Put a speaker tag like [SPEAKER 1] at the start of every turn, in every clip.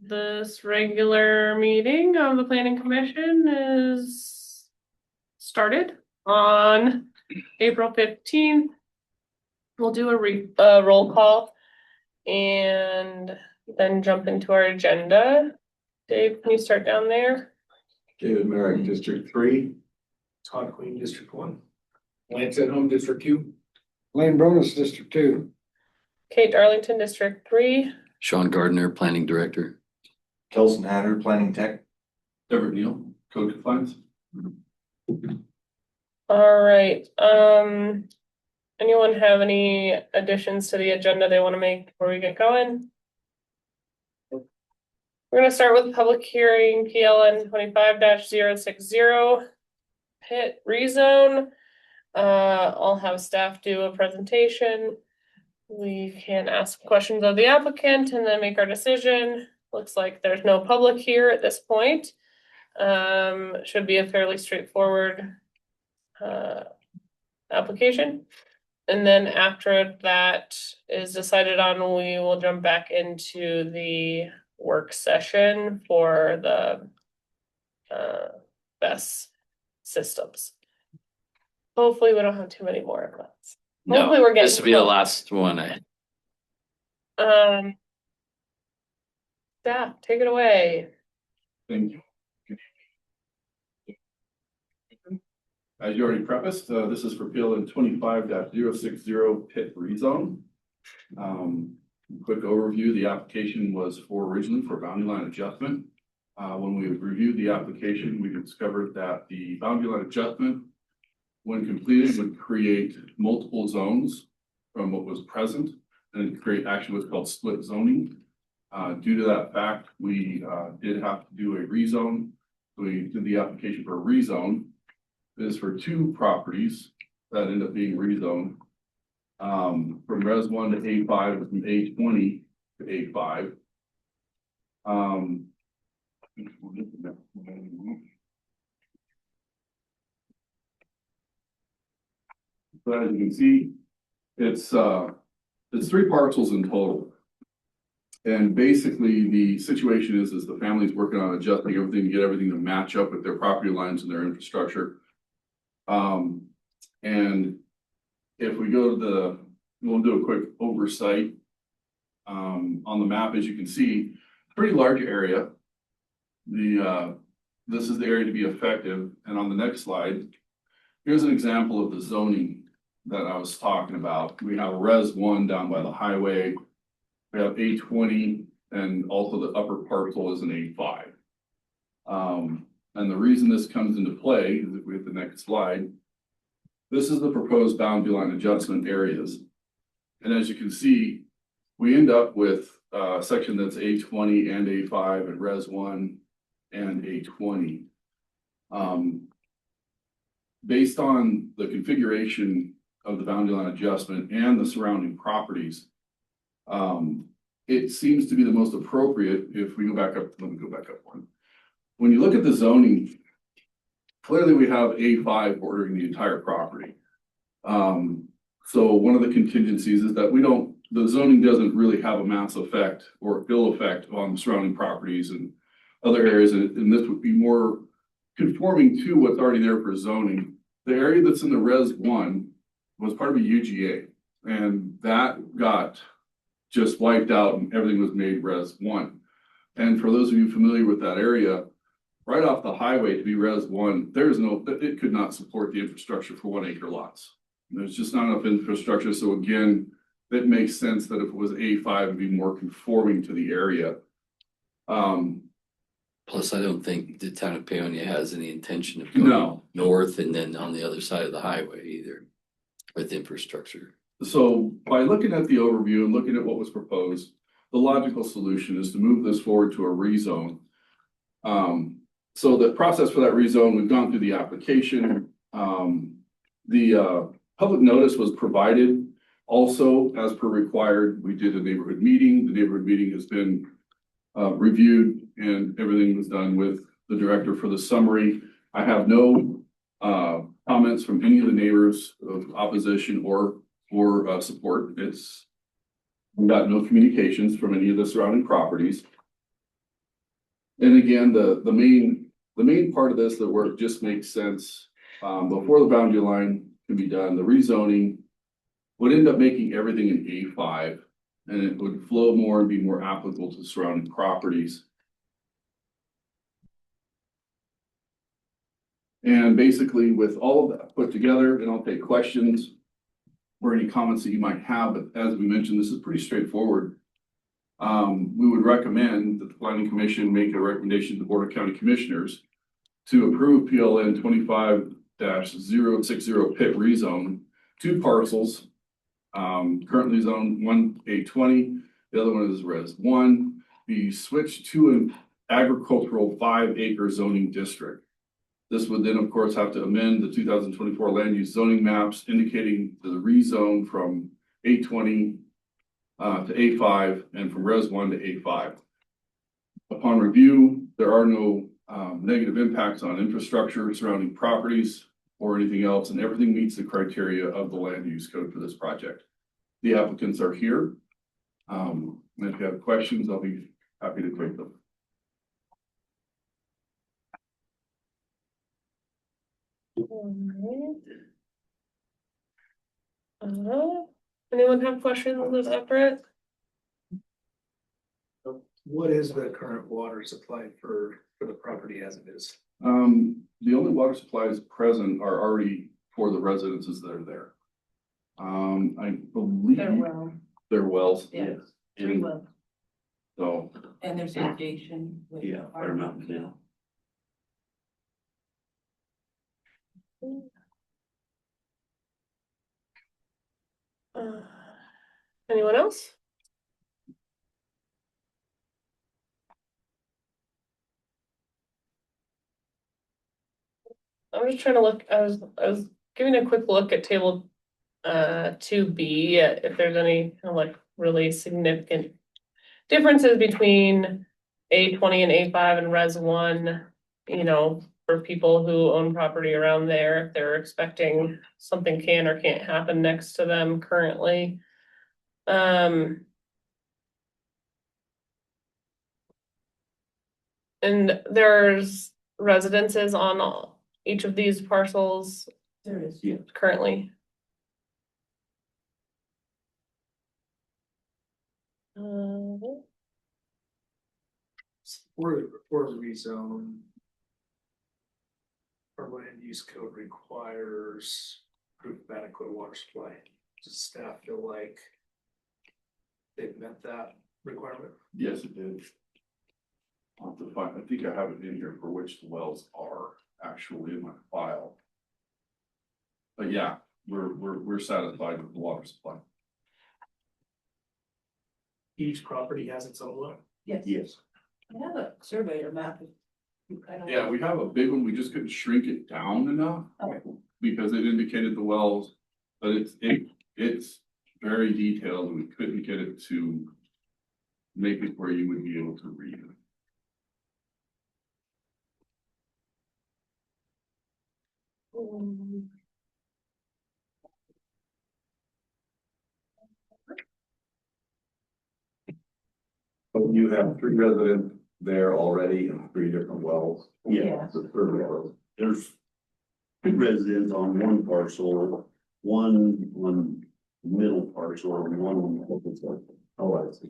[SPEAKER 1] This regular meeting of the planning commission is started on April 15th. We'll do a roll call and then jump into our agenda. Dave, can you start down there?
[SPEAKER 2] David Merrick, District 3.
[SPEAKER 3] Todd Queen, District 1. Lance at Home, District 2.
[SPEAKER 4] Lane Bronis, District 2.
[SPEAKER 1] Kate Darlington, District 3.
[SPEAKER 5] Sean Gardner, Planning Director.
[SPEAKER 2] Kelson Hatter, Planning Tech.
[SPEAKER 6] Everett Neal, Code Compliance.
[SPEAKER 1] All right, anyone have any additions to the agenda they want to make before we get going? We're gonna start with public hearing PLN 25-060 pit rezone. I'll have staff do a presentation. We can ask questions of the applicant and then make our decision. Looks like there's no public here at this point. Should be a fairly straightforward application. And then after that is decided on, we will jump back into the work session for the BESS systems. Hopefully we don't have too many more of those. Hopefully we're getting
[SPEAKER 5] This will be the
[SPEAKER 1] close.
[SPEAKER 5] last one.
[SPEAKER 1] Staff, take it away.
[SPEAKER 6] Thank you. As you already prefaced, this is for PLN 25-060 pit rezone. Quick overview, the application was originally for boundary line adjustment. When we reviewed the application, we discovered that the boundary line adjustment, when completed, would create multiple zones from what was present and create actually what's called split zoning. Due to that fact, we did have to do a rezone. We did the application for a rezone. This is for two properties that end up being rezoned. From Res 1 to A5 and from A20 to A5. So as you can see, it's 3 parcels in total. And basically the situation is the family's working on adjusting everything to get everything to match up with their property lines and their infrastructure. And if we go to we'll do a quick oversight. On the map, as you can see, pretty large area. This is the area to be effective. And on the next slide, here's an example of the zoning that I was talking about. We have Res 1 down by the highway. We have A20 and also the upper parcel is an A5. And the reason this comes into play is if we hit the next slide, this is the proposed boundary line adjustment areas. And as you can see, we end up with a section that's A20 and A5 and Res 1 and A20. Based on the configuration of the boundary line adjustment and the surrounding properties, it seems to be the most appropriate. If we go back up, let me go back up one. When you look at the zoning, clearly we have A5 bordering the entire property. So one of the contingencies is that the zoning doesn't really have a mass effect or ill effect on the surrounding properties and other areas. And this would be more conforming to what's already there for zoning. The area that's in the Res 1 was part of a UGA, and that got just wiped out and everything was made Res 1. And for those of you familiar with that area, right off the highway to be Res 1, it could not support the infrastructure for 1 acre lots. There's just not enough infrastructure. So again, it makes sense that if it was A5, it'd be more conforming to the area.
[SPEAKER 5] Plus, I don't think the town of Paonia has any intention of going north and then on the other side of the highway either with infrastructure.
[SPEAKER 6] So by looking at the overview and looking at what was proposed, the logical solution is to move this forward to a rezone. So the process for that rezone, we've gone through the application. The public notice was provided also as per required. We did a neighborhood meeting. The neighborhood meeting has been reviewed and everything was done with the director for the summary. I have no comments from any of the neighbors of opposition or support. We got no communications from any of the surrounding properties. And again, the main part of this, the work just makes sense, before the boundary line can be done, the rezoning would end up making everything an A5, and it would flow more and be more applicable to surrounding properties. And basically with all of that put together, and I'll take questions or any comments that you might have, but as we mentioned, this is pretty straightforward. We would recommend that the planning commission make a recommendation to the Board of County Commissioners to approve PLN 25-060 pit rezone, 2 parcels. Currently zoned 1A20, the other one is Res 1, be switched to an agricultural 5-acre zoning district. This would then, of course, have to amend the 2024 land use zoning maps indicating the rezone from A20 to A5 and from Res 1 to A5. Upon review, there are no negative impacts on infrastructure, surrounding properties, or anything else, and everything meets the criteria of the land use code for this project. The applicants are here. And if you have questions, I'll be happy to take them.
[SPEAKER 1] Anyone have questions on this effort?
[SPEAKER 3] What is the current water supply for the property as it is?
[SPEAKER 6] The only water supplies present are already for the residences that are there. I believe they're wells.
[SPEAKER 7] Yeah.
[SPEAKER 6] And
[SPEAKER 7] 3 wells,
[SPEAKER 6] so,
[SPEAKER 7] and there's irrigation with.
[SPEAKER 5] Yeah, Fire Mountain Canal.
[SPEAKER 1] Anyone else? I'm just trying to look, I was giving a quick look at table 2B, if there's any kind of like really significant differences between A20 and A5 and Res 1, you know, for people who own property around there, if they're expecting something can or can't happen next to them currently. And there's residences on each of these parcels
[SPEAKER 7] There is.
[SPEAKER 1] currently.
[SPEAKER 3] For rezone. Our land use code requires proof of adequate water supply. Does staff feel like they've met that requirement?
[SPEAKER 6] yes, it did. I'll have to find, I think I have it in here for which the wells are actually in my file. But yeah, we're satisfied with the water supply.
[SPEAKER 3] Each property has its own well.
[SPEAKER 7] Yes.
[SPEAKER 6] Yes.
[SPEAKER 7] I have a surveyor map. I don't
[SPEAKER 6] Yeah,
[SPEAKER 7] know.
[SPEAKER 6] we have a big one, we just couldn't shrink it down enough.
[SPEAKER 7] Okay.
[SPEAKER 6] Because it indicated the wells, but it's very detailed, and we couldn't get it to make it where you would be able to read it.
[SPEAKER 2] But you have 3 residents there already and 3 different wells.
[SPEAKER 7] Yeah.
[SPEAKER 2] The 3rd wells.
[SPEAKER 8] There's 2 residents on 1 parcel, 1 on middle parcel, and 1 on the open parcel.
[SPEAKER 2] Oh, I see.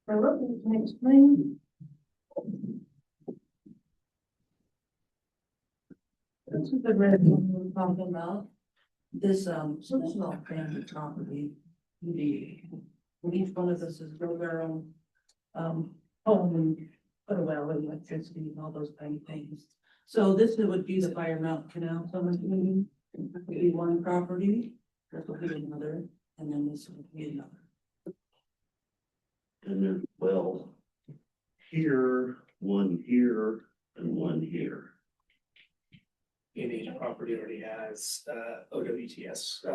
[SPEAKER 7] Can you explain? This is the red one we're talking about. This, so this is all family property. And each one of us is built our own, home and put a well and electricity and all those kind of things. So this would be the Fire Mountain Canal, so it would be 1 property, this will be another, and then this would be another.
[SPEAKER 8] And there's well here, 1 here, and 1 here.
[SPEAKER 3] And each property already has OWTS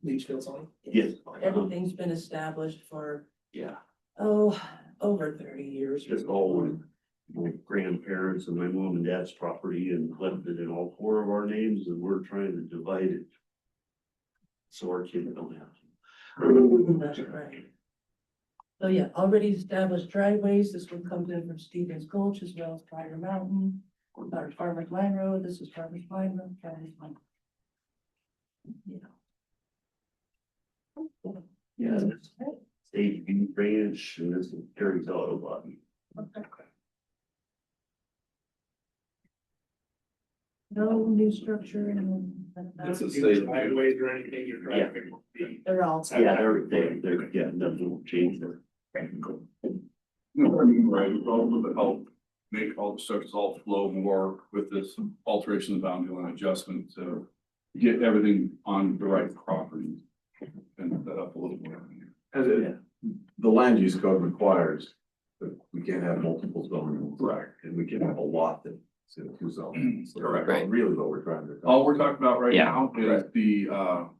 [SPEAKER 3] leach fields on.
[SPEAKER 8] Yes.
[SPEAKER 7] Everything's been established for,
[SPEAKER 8] Yeah,
[SPEAKER 7] over 30 years.
[SPEAKER 8] just all one. my grandparents and my mom and dad's property and left it in all four of our names, and we're trying to divide it. So our kids don't have to.
[SPEAKER 7] That's right. So yeah, already established driveways, this one comes in from Stevens Gulch as well as Fire Mountain, or Farmers Line Road, this is Farmers Line Road, Farmers Line.
[SPEAKER 8] Yeah, this Stage B branch, and this is Terry's Auto Body.
[SPEAKER 7] No new structure and.
[SPEAKER 6] This is
[SPEAKER 3] Any
[SPEAKER 6] state-
[SPEAKER 3] driveways or anything, your traffic will be.
[SPEAKER 7] They're all.
[SPEAKER 8] Yeah, they're, yeah, nothing will change there.
[SPEAKER 6] Right, it's also to help make all the structures all flow more with this alteration of boundary line adjustment to get everything on the right property. And that up a little more.
[SPEAKER 2] As it, the land use code requires that we can't have multiple zoning.
[SPEAKER 6] Correct.
[SPEAKER 2] And we can have a lot that's in two zones. So
[SPEAKER 6] Correct.
[SPEAKER 2] that's really what we're trying to.
[SPEAKER 6] All we're talking about right
[SPEAKER 5] Yeah.
[SPEAKER 6] now is the,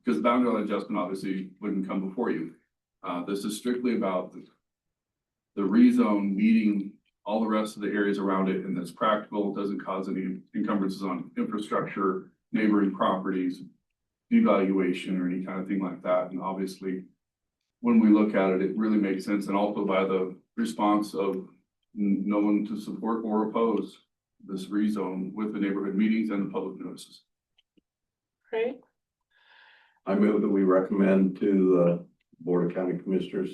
[SPEAKER 6] because the boundary line adjustment obviously wouldn't come before you. This is strictly about the rezone meeting all the rest of the areas around it, and that's practical, doesn't cause any encumbrances on infrastructure, neighboring properties, devaluation or any kind of thing like that. And obviously, when we look at it, it really makes sense, and also by the response of no one to support or oppose this rezone with the neighborhood meetings and the public notices.
[SPEAKER 1] Right,
[SPEAKER 2] I move that we recommend to the Board of County Commissioners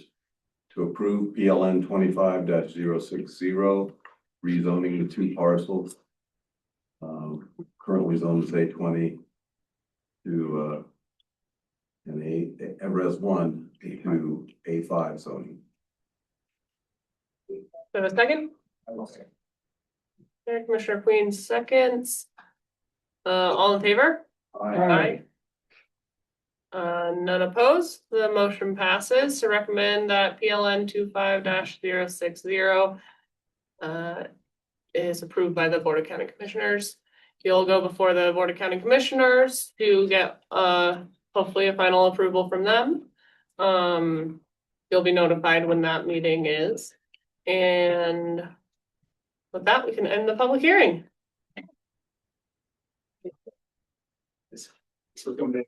[SPEAKER 2] to approve PLN 25-060, rezoning the two parcels. Currently zoned as A20 to and Res 1 to A5 zoning.
[SPEAKER 1] so a second? Okay, Commissioner Queen seconds. All in favor? Aye. None opposed, the motion passes to recommend that PLN 25-060 is approved by the Board of County Commissioners. You'll go before the Board of County Commissioners to get hopefully a final approval from them. You'll be notified when that meeting is. And with that, we can end the public hearing.
[SPEAKER 3] So come back.